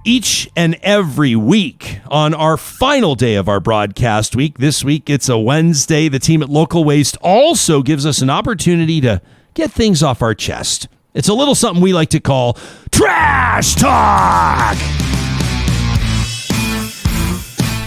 Each and every week on our final day of our broadcast week. This week, it's a Wednesday. The team at Local Waste also gives us an opportunity to get things off our chest. It's a little something we like to call Trash Talk.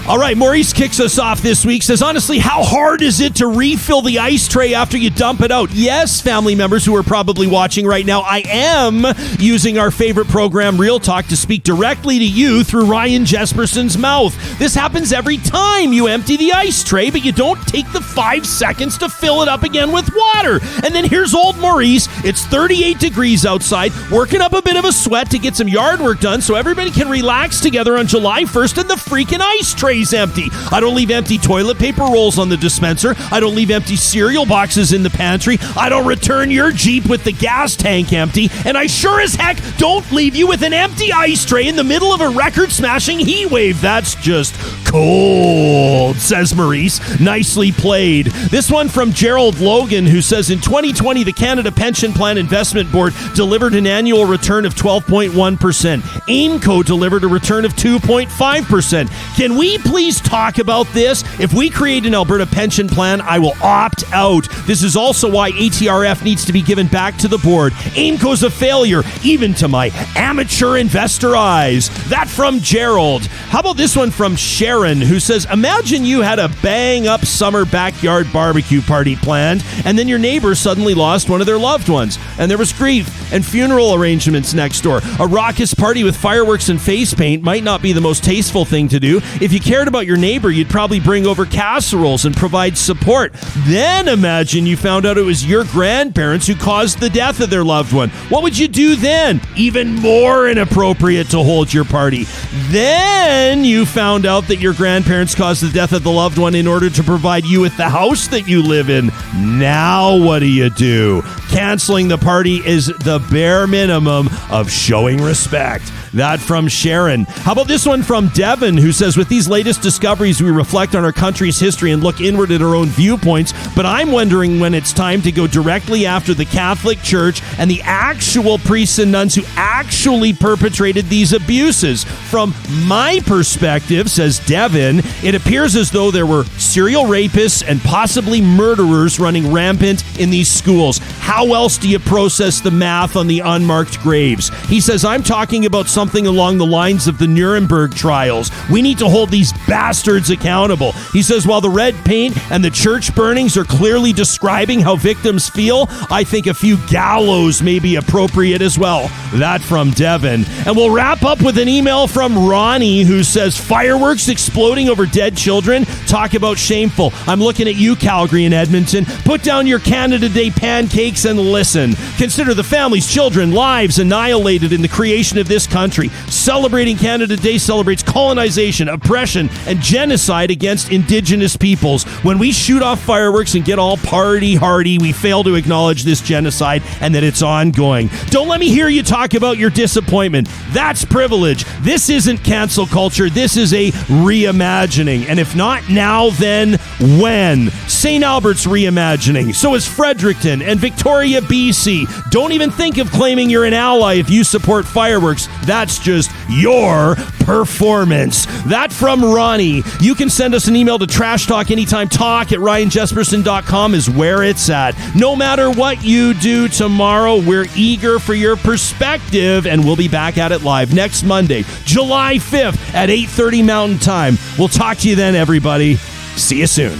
All right, Maurice kicks us off this week, says, honestly, how hard is it to refill the ice tray after you dump it out? Yes, family members who are probably watching right now, I am using our favorite program, Real Talk, to speak directly to you through Ryan Jesperson's mouth. This happens every time you empty the ice tray, but you don't take the 5 seconds to fill it up again with water. And then here's old Maurice. It's 38 degrees outside, working up a bit of a sweat to get some yard work done so everybody can relax together on July 1st, and the freaking ice tray empty. I don't leave empty toilet paper rolls on the dispenser. I don't leave empty cereal boxes in the pantry. I don't return your Jeep with the gas tank empty. And I sure as heck don't leave you with an empty ice tray in the middle of a record-smashing heat wave. That's just cold, says Maurice. Nicely played. This one from Gerald Logan, who says, in 2020, the Canada Pension Plan Investment Board delivered an annual return of 12.1%. AIMCO delivered a return of 2.5%. Can we please talk about this? If we create an Alberta pension plan, I will opt out. This is also why ATRF needs to be given back to the board. AIMCO's a failure, even to my amateur investor eyes. That from Gerald. How about this one from Sharon, who says, imagine you had a bang-up summer backyard barbecue party planned, and then your neighbor suddenly lost one of their loved ones, and there was grief and funeral arrangements next door. A raucous party with fireworks and face paint might not be the most tasteful thing to do. If you cared about your neighbor, you'd probably bring over casseroles and provide support. Then imagine you found out it was your grandparents who caused the death of their loved one. What would you do then? Even more inappropriate to hold your party. Then you found out that your grandparents caused the death of the loved one in order to provide you with the house that you live in. Now what do? Canceling the party is the bare minimum of showing respect. That from Sharon. How about this one from Devin, who says, with these latest discoveries, we reflect on our country's history and look inward at our own viewpoints, but I'm wondering when it's time to go directly after the Catholic Church and the actual priests and nuns who actually perpetrated these abuses. From my perspective, says Devin, it appears as though there were serial rapists and possibly murderers running rampant in these schools. How else do you process the math on the unmarked graves? He says, I'm talking about something along the lines of the Nuremberg trials. We need to hold these bastards accountable. He says, while the red paint and the church burnings are clearly describing how victims feel, I think a few gallows may be appropriate as well. That from Devin. And we'll wrap up with an email from Ronnie, who says, fireworks exploding over dead children? Talk about shameful. I'm looking at you, Calgary and Edmonton. Put down your Canada Day pancakes and listen. Consider the families, children, lives annihilated in the creation of this country. Celebrating Canada Day celebrates colonization, oppression, and genocide against Indigenous peoples. When we shoot off fireworks and get all party-hardy, we fail to acknowledge this genocide and that it's ongoing. Don't let me hear you talk about your disappointment. That's privilege. This isn't cancel culture. This is a reimagining. And if not now, then when? St. Albert's reimagining. So is Fredericton and Victoria, BC. Don't even think of claiming you're an ally if you support fireworks. That's just your performance. That from Ronnie. You can send us an email to trashtalkanytimetalk@ryanjesperson.com is where it's at. No matter what you do tomorrow, we're eager for your perspective, and we'll be back at it live next Monday, July 5th at 8:30 Mountain Time. We'll talk to you then, everybody. See you soon.